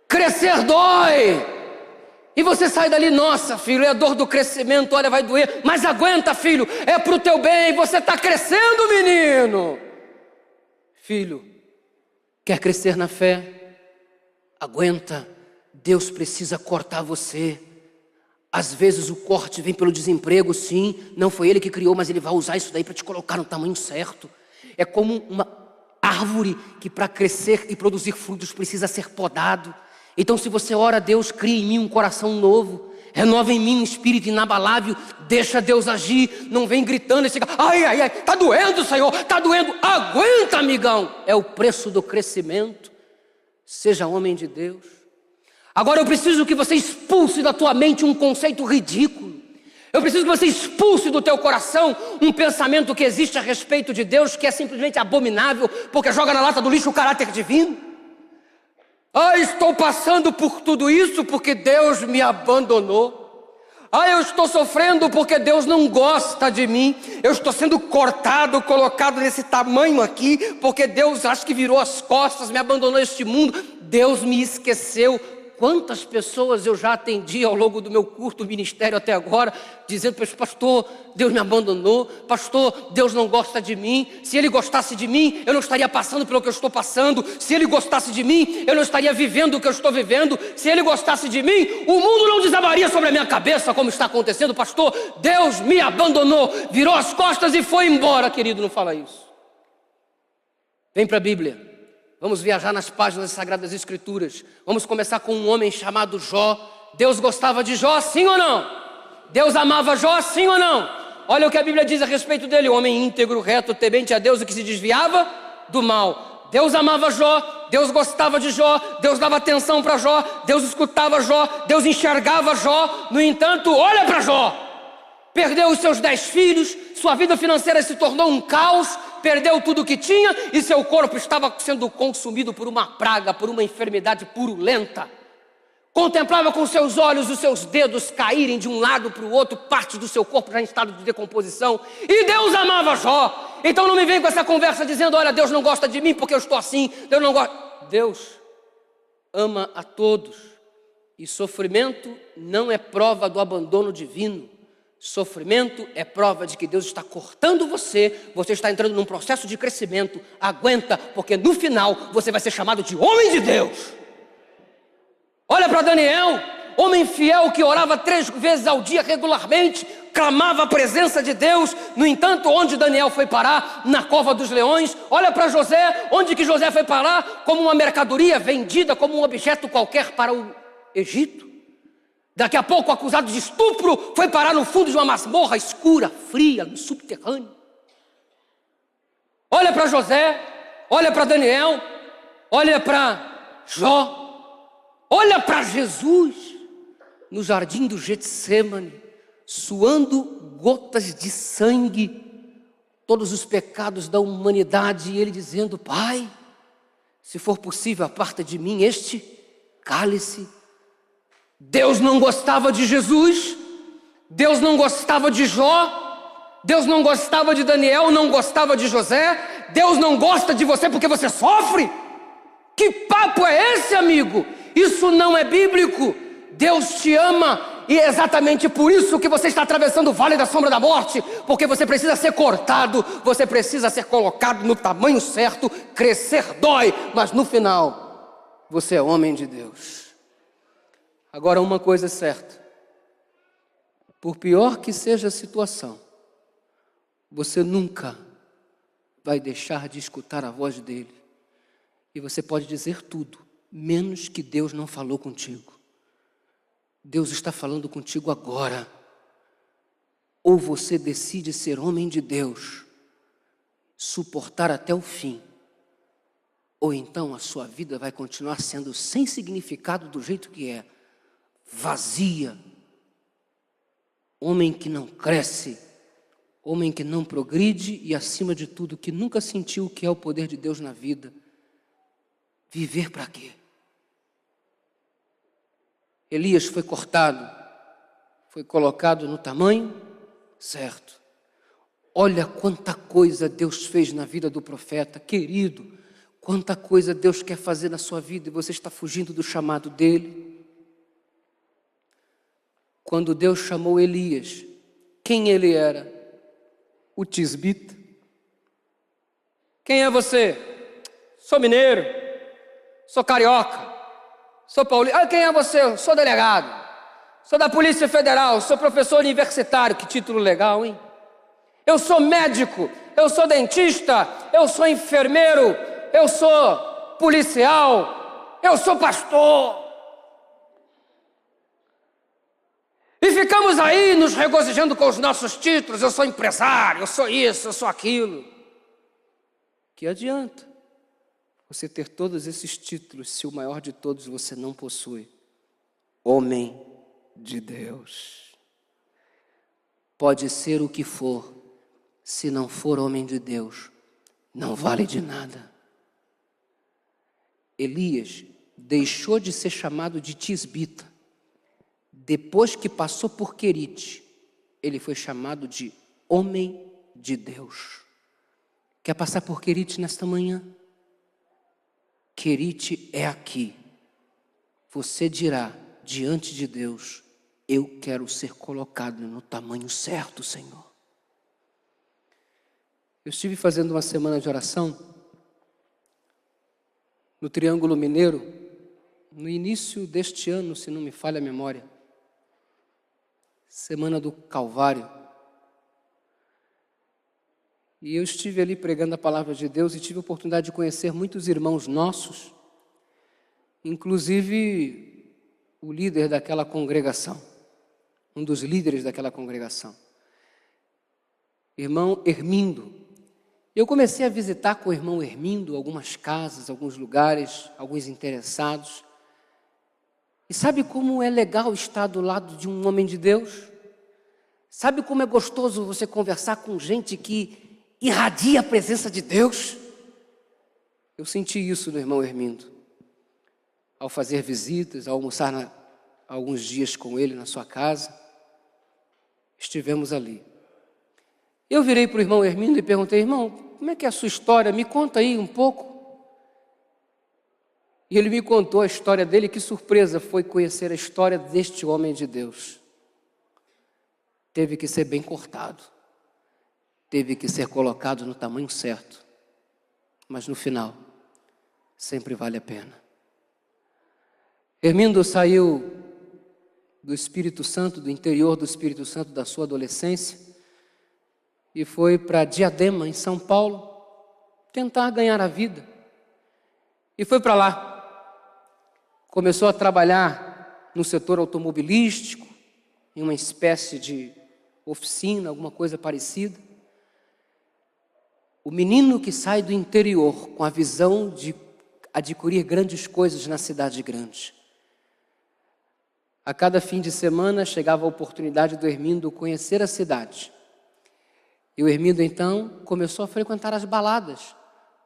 Crescer dói. E você sai dali, nossa, filho, é a dor do crescimento, olha, vai doer. Mas aguenta, filho, é para o teu bem, você está crescendo, menino. Filho, quer crescer na fé? Aguenta, Deus precisa cortar você. Às vezes o corte vem pelo desemprego, sim, não foi Ele que criou, mas Ele vai usar isso daí para te colocar no tamanho certo. É como uma árvore que para crescer e produzir frutos precisa ser podado. Então se você ora a Deus, cria em mim um coração novo, renova em mim um espírito inabalável, deixa Deus agir, não vem gritando e fica, ai, tá doendo, Senhor, tá doendo. Aguenta, amigão, é o preço do crescimento. Seja homem de Deus. Agora eu preciso que você expulse da tua mente um conceito ridículo. Eu preciso que você expulse do teu coração um pensamento que existe a respeito de Deus, que é simplesmente abominável, porque joga na lata do lixo o caráter divino. Estou passando por tudo isso porque Deus me abandonou. Eu estou sofrendo porque Deus não gosta de mim. Eu estou sendo cortado, colocado nesse tamanho aqui, porque Deus acho que virou as costas, me abandonou este mundo. Deus me esqueceu. Quantas pessoas eu já atendi ao longo do meu curto ministério até agora, dizendo: pastor, Deus me abandonou, pastor, Deus não gosta de mim. Se Ele gostasse de mim, eu não estaria passando pelo que eu estou passando. Se Ele gostasse de mim, eu não estaria vivendo o que eu estou vivendo. Se Ele gostasse de mim, o mundo não desabaria sobre a minha cabeça, como está acontecendo. Pastor, Deus me abandonou, virou as costas e foi embora. Querido, não fala isso. Vem para a Bíblia. Vamos viajar nas páginas das Sagradas Escrituras. Vamos começar com um homem chamado Jó. Deus gostava de Jó, sim ou não? Deus amava Jó, sim ou não? Olha o que a Bíblia diz a respeito dele: homem íntegro, reto, temente a Deus, e que se desviava do mal. Deus amava Jó, Deus gostava de Jó, Deus dava atenção para Jó, Deus escutava Jó, Deus enxergava Jó. No entanto, olha para Jó. Perdeu os seus 10 filhos, sua vida financeira se tornou um caos, perdeu tudo o que tinha e seu corpo estava sendo consumido por uma praga, por uma enfermidade purulenta. Contemplava com seus olhos os seus dedos caírem de um lado para o outro, parte do seu corpo já em estado de decomposição. E Deus amava Jó. Então não me vem com essa conversa dizendo, olha, Deus não gosta de mim porque eu estou assim, Deus não gosta. Deus ama a todos. E sofrimento não é prova do abandono divino. Sofrimento é prova de que Deus está cortando você, você está entrando num processo de crescimento. Aguenta, porque no final você vai ser chamado de homem de Deus. Olha para Daniel, homem fiel que orava 3 vezes ao dia regularmente, clamava a presença de Deus. No entanto, onde Daniel foi parar? Na cova dos leões. Olha para José, onde que José foi parar? Como uma mercadoria vendida, como um objeto qualquer para o Egito. Daqui a pouco, acusado de estupro, foi parar no fundo de uma masmorra escura, fria, no subterrâneo. Olha para José, olha para Daniel, olha para Jó. Olha para Jesus no jardim do Getsêmani, suando gotas de sangue, todos os pecados da humanidade, e ele dizendo, Pai, se for possível, aparta de mim este cálice. Deus não gostava de Jesus, Deus não gostava de Jó, Deus não gostava de Daniel, não gostava de José. Deus não gosta de você porque você sofre? Que papo é esse, amigo? Isso não é bíblico. Deus te ama e é exatamente por isso que você está atravessando o vale da sombra da morte, porque você precisa ser cortado, você precisa ser colocado no tamanho certo. Crescer dói, mas no final você é homem de Deus. Agora, uma coisa é certa, por pior que seja a situação, você nunca vai deixar de escutar a voz dele. E você pode dizer tudo, menos que Deus não falou contigo. Deus está falando contigo agora. Ou você decide ser homem de Deus, suportar até o fim, ou então a sua vida vai continuar sendo sem significado do jeito que é, vazia. Homem que não cresce, homem que não progride e, acima de tudo, que nunca sentiu o que é o poder de Deus na vida. Viver para quê? Elias foi cortado, foi colocado no tamanho certo. Olha quanta coisa Deus fez na vida do profeta, querido. Quanta coisa Deus quer fazer na sua vida e você está fugindo do chamado dele. Quando Deus chamou Elias, quem ele era? O tisbita. Quem é você? Sou mineiro, sou carioca, sou paulista. Quem é você? Sou delegado, sou da Polícia Federal, sou professor universitário. Que título legal, hein? Eu sou médico, eu sou dentista, eu sou enfermeiro, eu sou policial, eu sou pastor. E ficamos aí nos regozijando com os nossos títulos. Eu sou empresário, eu sou isso, eu sou aquilo. Que adianta você ter todos esses títulos se o maior de todos você não possui? Homem de Deus. Pode ser o que for, se não for homem de Deus, não vale de nada. Elias deixou de ser chamado de tisbita. Depois que passou por Querite, ele foi chamado de homem de Deus. Quer passar por Querite nesta manhã? Querite é aqui. Você dirá diante de Deus, eu quero ser colocado no tamanho certo, Senhor. Eu estive fazendo uma semana de oração no Triângulo Mineiro, no início deste ano, se não me falha a memória. Semana do Calvário. E eu estive ali pregando a palavra de Deus e tive a oportunidade de conhecer muitos irmãos nossos, inclusive o líder daquela congregação, um dos líderes daquela congregação, irmão Hermindo. Eu comecei a visitar com o irmão Hermindo algumas casas, alguns lugares, alguns interessados. E sabe como é legal estar do lado de um homem de Deus? Sabe como é gostoso você conversar com gente que irradia a presença de Deus? Eu senti isso no irmão Hermindo. Ao fazer visitas, ao almoçar alguns dias com ele na sua casa, estivemos ali. Eu virei para o irmão Hermindo e perguntei: irmão, como é que é a sua história? Me conta aí um pouco. E ele me contou a história dele. Que surpresa foi conhecer a história deste homem de Deus. Teve que ser bem cortado. Teve que ser colocado no tamanho certo. Mas no final, sempre vale a pena. Hermindo saiu do Espírito Santo, do interior do Espírito Santo da sua adolescência, e foi para Diadema, em São Paulo, tentar ganhar a vida. E foi para lá. Começou a trabalhar no setor automobilístico, em uma espécie de oficina, alguma coisa parecida. O menino que sai do interior com a visão de adquirir grandes coisas na cidade grande. A cada fim de semana chegava a oportunidade do Hermindo conhecer a cidade. E o Hermindo, então, começou a frequentar as baladas,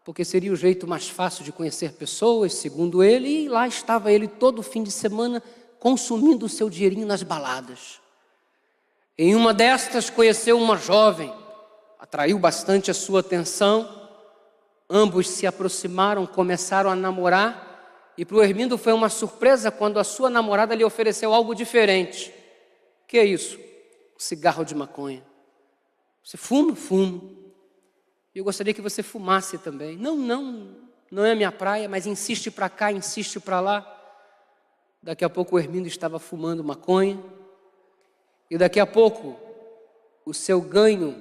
porque seria o jeito mais fácil de conhecer pessoas, segundo ele, e lá estava ele todo fim de semana consumindo o seu dinheirinho nas baladas. Em uma destas, conheceu uma jovem, atraiu bastante a sua atenção, ambos se aproximaram, começaram a namorar, e para o Hermindo foi uma surpresa quando a sua namorada lhe ofereceu algo diferente. O que é isso? Um cigarro de maconha. Você fuma? Fumo. Eu gostaria que você fumasse também. Não é a minha praia, mas insiste para cá, insiste para lá. Daqui a pouco o Hermindo estava fumando maconha. E daqui a pouco o seu ganho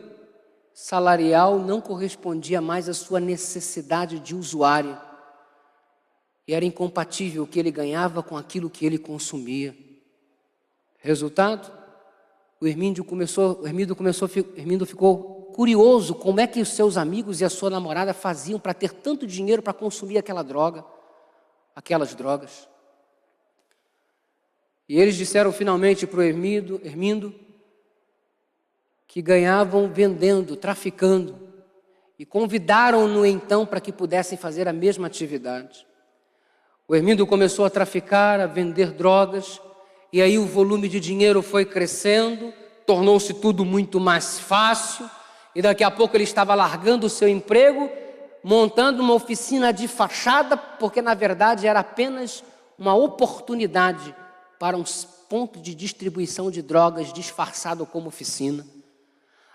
salarial não correspondia mais à sua necessidade de usuário. E era incompatível o que ele ganhava com aquilo que ele consumia. Resultado? O Hermindo ficou curioso como é que os seus amigos e a sua namorada faziam para ter tanto dinheiro para consumir aquelas drogas. E eles disseram finalmente para o Hermindo que ganhavam vendendo, traficando, e convidaram-no então para que pudessem fazer a mesma atividade. O Hermindo começou a traficar, a vender drogas, e aí o volume de dinheiro foi crescendo, tornou-se tudo muito mais fácil, e daqui a pouco ele estava largando o seu emprego, montando uma oficina de fachada, porque na verdade era apenas uma oportunidade para um ponto de distribuição de drogas disfarçado como oficina.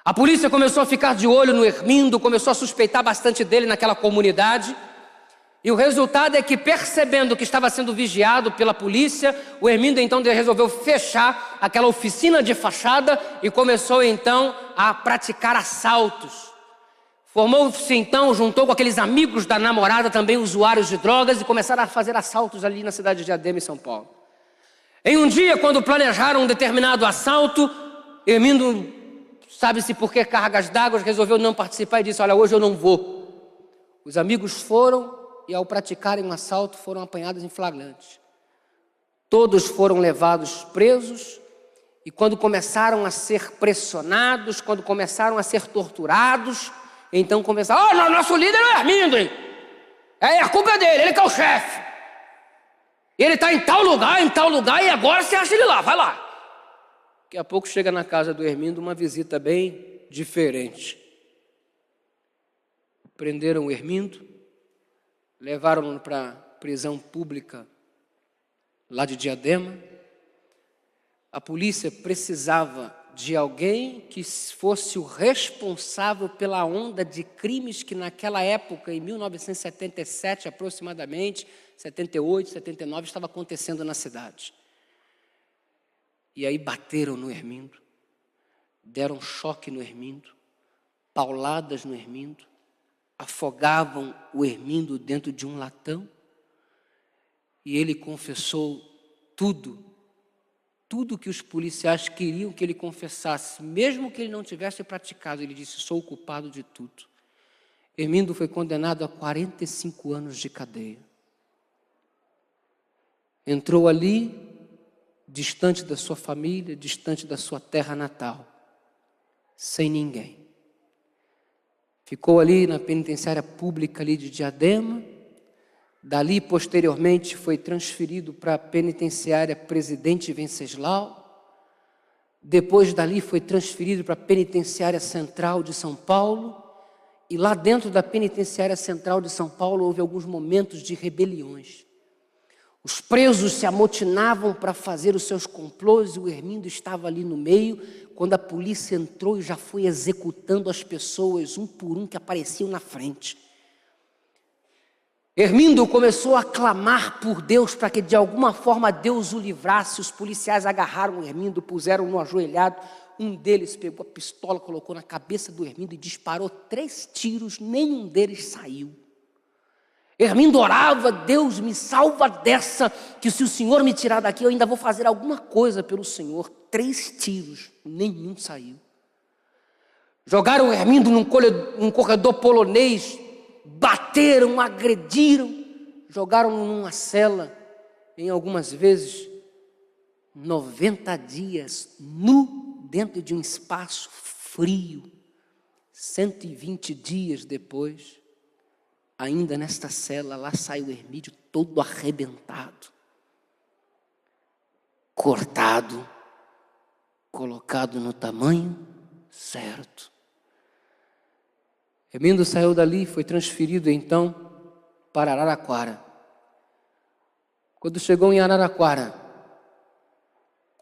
A polícia começou a ficar de olho no Hermindo, começou a suspeitar bastante dele naquela comunidade. E o resultado é que, percebendo que estava sendo vigiado pela polícia, o Hermindo então resolveu fechar aquela oficina de fachada e começou então a praticar assaltos. Formou-se então, juntou com aqueles amigos da namorada, também usuários de drogas, e começaram a fazer assaltos ali na cidade de Diadema, em São Paulo. Em um dia, quando planejaram um determinado assalto, Hermindo, sabe-se por que cargas d'água, resolveu não participar e disse: olha, hoje eu não vou. Os amigos foram e, ao praticarem um assalto, foram apanhados em flagrante. Todos foram levados presos, e quando começaram a ser pressionados, quando começaram a ser torturados, então começaram: nosso líder é o Hermindo, hein? A culpa é dele, ele que é o chefe. Ele está em tal lugar, e agora você acha ele lá, vai lá. Daqui a pouco chega na casa do Hermindo uma visita bem diferente. Prenderam o Hermindo, levaram-no para a prisão pública lá de Diadema. A polícia precisava de alguém que fosse o responsável pela onda de crimes que naquela época, em 1977 aproximadamente, 78, 79, estava acontecendo na cidade. E aí bateram no Hermindo, deram choque no Hermindo, pauladas no Hermindo, afogavam o Hermindo dentro de um latão, e ele confessou tudo que os policiais queriam que ele confessasse, mesmo que ele não tivesse praticado. Ele disse: sou o culpado de tudo. Hermindo foi condenado a 45 anos de cadeia. Entrou ali, distante da sua família, distante da sua terra natal, sem ninguém. Ficou ali na penitenciária pública ali de Diadema. Dali, posteriormente, foi transferido para a penitenciária Presidente Venceslau. Depois dali foi transferido para a penitenciária central de São Paulo. E lá dentro da penitenciária central de São Paulo houve alguns momentos de rebeliões. Os presos se amotinavam para fazer os seus complôs e o Hermindo estava ali no meio, quando a polícia entrou e já foi executando as pessoas, um por um, que apareciam na frente. Hermindo começou a clamar por Deus para que de alguma forma Deus o livrasse. Os policiais agarraram o Hermindo, puseram-no ajoelhado. Um deles pegou a pistola, colocou na cabeça do Hermindo e disparou 3 tiros, nenhum deles saiu. Hermindo orava: Deus, me salva dessa, que se o Senhor me tirar daqui, eu ainda vou fazer alguma coisa pelo Senhor. 3 tiros, nenhum saiu. Jogaram o Hermindo num corredor polonês, bateram, agrediram, jogaram-no numa cela, em algumas vezes, 90 dias, nu, dentro de um espaço frio. 120 dias depois, ainda nesta cela, lá sai o Hermídio todo arrebentado, cortado, colocado no tamanho certo. Hermindo saiu dali e foi transferido então para Araraquara. Quando chegou em Araraquara,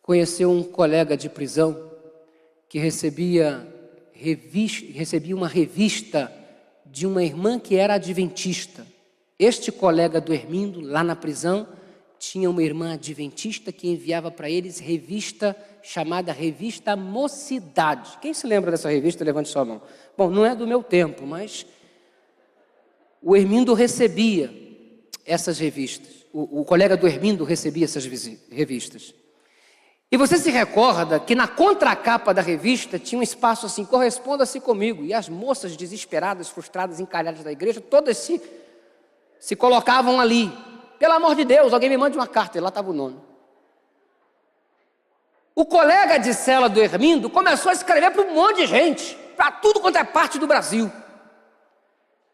conheceu um colega de prisão que recebia uma revista de uma irmã que era adventista. Este colega do Hermindo, lá na prisão, tinha uma irmã adventista que enviava para eles revista chamada Revista Mocidade. Quem se lembra dessa revista? Levante sua mão. Bom, não é do meu tempo, mas o Hermindo recebia essas revistas. O colega do Hermindo recebia essas revistas. E você se recorda que na contracapa da revista tinha um espaço assim: corresponda-se comigo. E as moças desesperadas, frustradas, encalhadas da igreja, todas se colocavam ali. Pelo amor de Deus, alguém me mande uma carta. E lá estava o nome. O colega de cela do Hermindo começou a escrever para um monte de gente, para tudo quanto é parte do Brasil.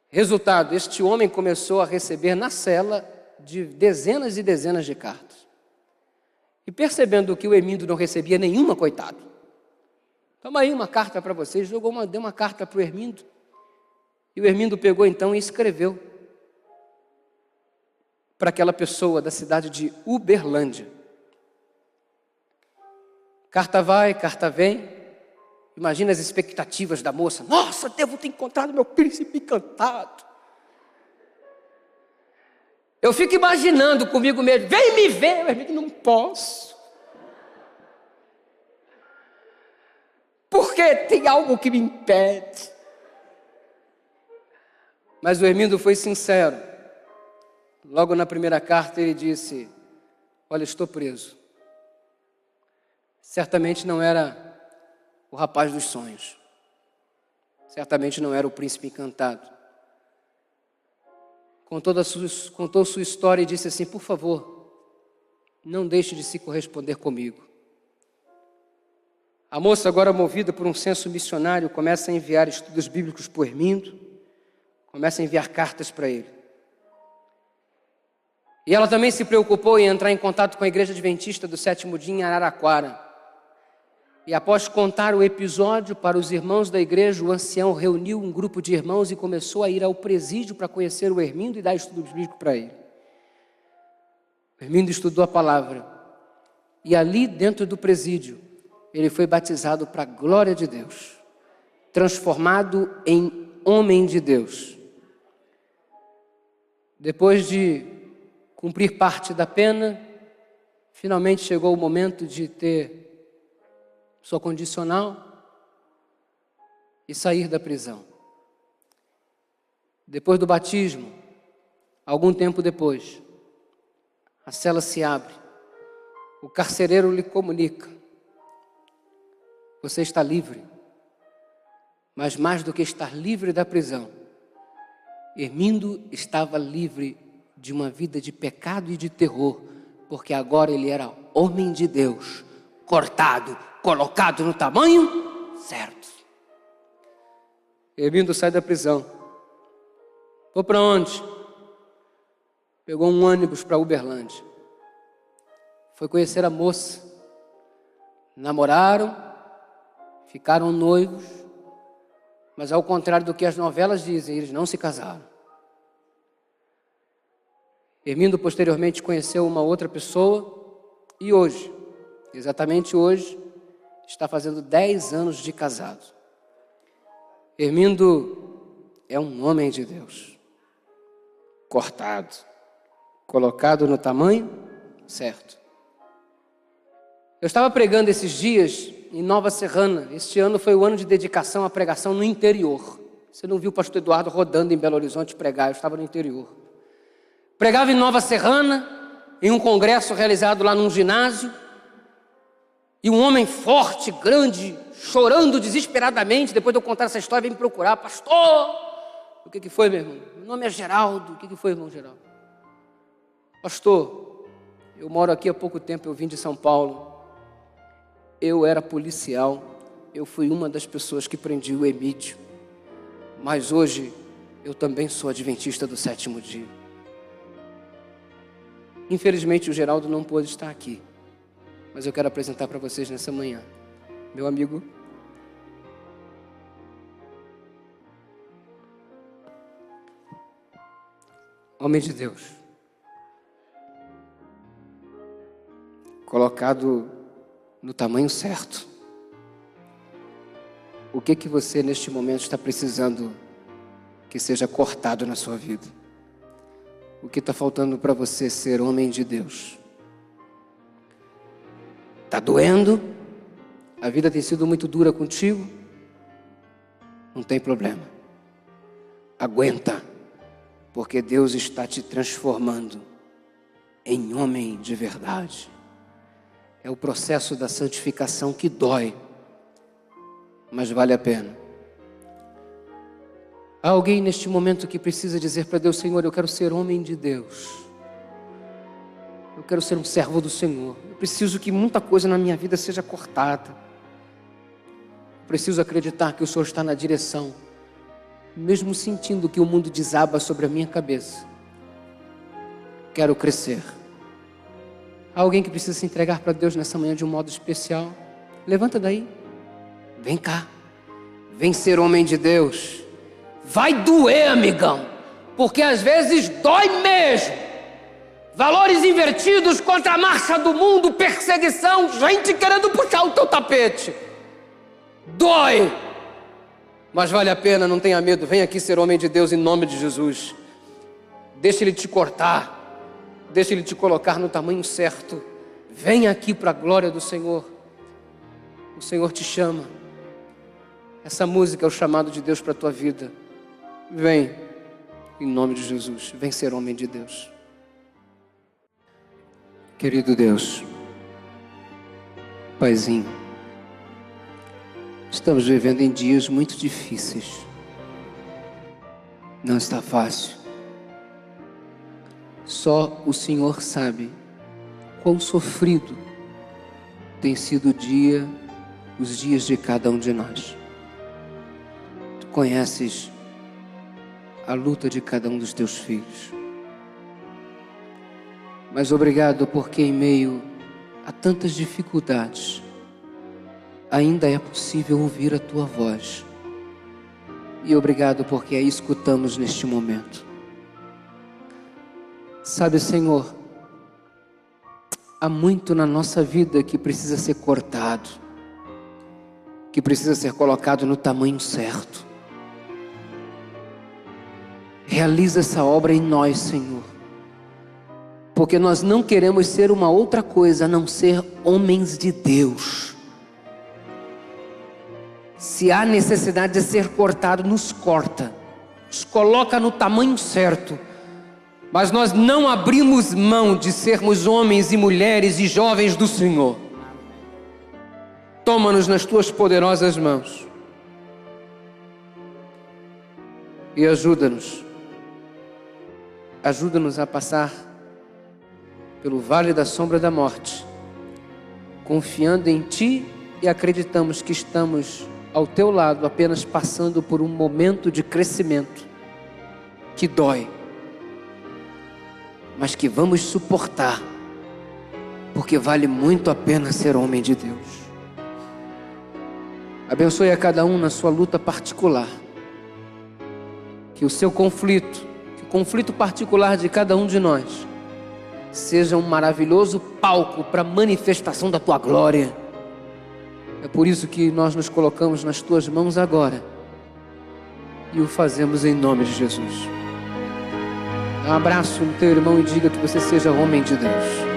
Resultado, este homem começou a receber na cela de dezenas e dezenas de cartas. E percebendo que o Hermindo não recebia nenhuma, coitado, toma aí uma carta para vocês, deu uma carta para o Hermindo. E o Hermindo pegou então e escreveu para aquela pessoa da cidade de Uberlândia. Carta vai, carta vem. Imagina as expectativas da moça: nossa, devo ter encontrado meu príncipe encantado. Eu fico imaginando comigo mesmo: vem me ver. Eu digo: não posso, porque tem algo que me impede. Mas o Hermindo foi sincero. Logo na primeira carta ele disse: olha, estou preso. Certamente não era o rapaz dos sonhos. Certamente não era o príncipe encantado. Contou sua história e disse assim: por favor, não deixe de se corresponder comigo. A moça, agora movida por um senso missionário, começa a enviar estudos bíblicos para o Hermindo, começa a enviar cartas para ele. E ela também se preocupou em entrar em contato com a igreja adventista do sétimo dia em Araraquara. E após contar o episódio para os irmãos da igreja, o ancião reuniu um grupo de irmãos e começou a ir ao presídio para conhecer o Hermindo e dar estudo bíblico para ele. O Hermindo estudou a palavra. E ali dentro do presídio, ele foi batizado para a glória de Deus, transformado em homem de Deus. Depois de cumprir parte da pena, finalmente chegou o momento de ter sua condicional e sair da prisão. Depois do batismo, algum tempo depois, a cela se abre, o carcereiro lhe comunica: você está livre, mas mais do que estar livre da prisão, Hermindo estava livre de uma vida de pecado e de terror, porque agora ele era homem de Deus, cortado, colocado no tamanho certo. Hermindo sai da prisão. Foi para onde? Pegou um ônibus para Uberlândia. Foi conhecer a moça. Namoraram, ficaram noivos, mas ao contrário do que as novelas dizem, eles não se casaram. Hermindo posteriormente conheceu uma outra pessoa e hoje, exatamente hoje, está fazendo 10 anos de casado. Hermindo é um homem de Deus, cortado, colocado no tamanho certo. Eu estava pregando esses dias em Nova Serrana. Este ano foi o ano de dedicação à pregação no interior. Você não viu o pastor Eduardo rodando em Belo Horizonte pregar, eu estava no interior. Pregava em Nova Serrana, em um congresso realizado lá num ginásio, e um homem forte, grande, chorando desesperadamente, depois de eu contar essa história, veio me procurar: pastor, o que foi, meu irmão? Meu nome é Geraldo. O que foi, irmão Geraldo? Pastor, eu moro aqui há pouco tempo, eu vim de São Paulo. Eu era policial, eu fui uma das pessoas que prendi o Emídio, mas hoje eu também sou adventista do 7º dia. Infelizmente o Geraldo não pôde estar aqui, mas eu quero apresentar para vocês nessa manhã meu amigo homem de Deus, colocado no tamanho certo. O que você neste momento está precisando que seja cortado na sua vida? O que está faltando para você ser homem de Deus? Está doendo? A vida tem sido muito dura contigo? Não tem problema. Aguenta, porque Deus está te transformando em homem de verdade. É o processo da santificação que dói, mas vale a pena. Há alguém neste momento que precisa dizer para Deus: Senhor, eu quero ser homem de Deus. Eu quero ser um servo do Senhor. Eu preciso que muita coisa na minha vida seja cortada. Eu preciso acreditar que o Senhor está na direção, mesmo sentindo que o mundo desaba sobre a minha cabeça. Quero crescer. Há alguém que precisa se entregar para Deus nessa manhã de um modo especial? Levanta daí. Vem cá. Vem ser homem de Deus. Vai doer, amigão, porque às vezes dói mesmo. Valores invertidos contra a marcha do mundo, perseguição, gente querendo puxar o teu tapete. Dói, mas vale a pena, não tenha medo. Vem aqui ser homem de Deus em nome de Jesus. Deixa Ele te cortar, deixa Ele te colocar no tamanho certo. Vem aqui para a glória do Senhor. O Senhor te chama. Essa música é o chamado de Deus para a tua vida. Vem, em nome de Jesus, vem ser homem de Deus. Querido Deus, Paizinho, estamos vivendo em dias muito difíceis. Não está fácil. Só o Senhor sabe quão sofrido tem sido os dias de cada um de nós. Tu conheces a luta de cada um dos teus filhos. Mas obrigado porque em meio a tantas dificuldades, ainda é possível ouvir a tua voz. E obrigado porque a escutamos neste momento. Sabe, Senhor, há muito na nossa vida que precisa ser cortado, que precisa ser colocado no tamanho certo. Realiza essa obra em nós, Senhor, porque nós não queremos ser uma outra coisa a não ser homens de Deus. Se há necessidade de ser cortado, nos corta, nos coloca no tamanho certo, mas nós não abrimos mão de sermos homens e mulheres e jovens do Senhor. Toma-nos nas tuas poderosas mãos e ajuda-nos Ajuda-nos a passar pelo vale da sombra da morte, confiando em Ti e acreditamos que estamos ao Teu lado, apenas passando por um momento de crescimento que dói, mas que vamos suportar, porque vale muito a pena ser homem de Deus. Abençoe a cada um na sua luta particular, que o seu conflito, que o conflito particular de cada um de nós seja um maravilhoso palco para a manifestação da Tua glória. É por isso que nós nos colocamos nas Tuas mãos agora e o fazemos em nome de Jesus. Dá um abraço no teu irmão e diga que você seja homem de Deus.